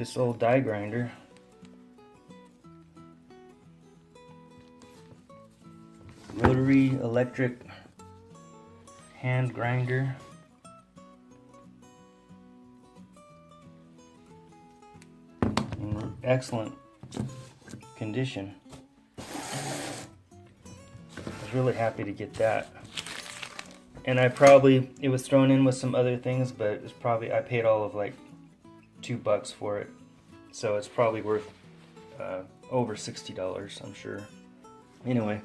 this old die grinder. Rotary electric hand grinder. In excellent condition. I was really happy to get that. And it was thrown in with some other things, but it's probably, I paid all of like $2 for it. So it's probably worth over $60, I'm sure. Anyway,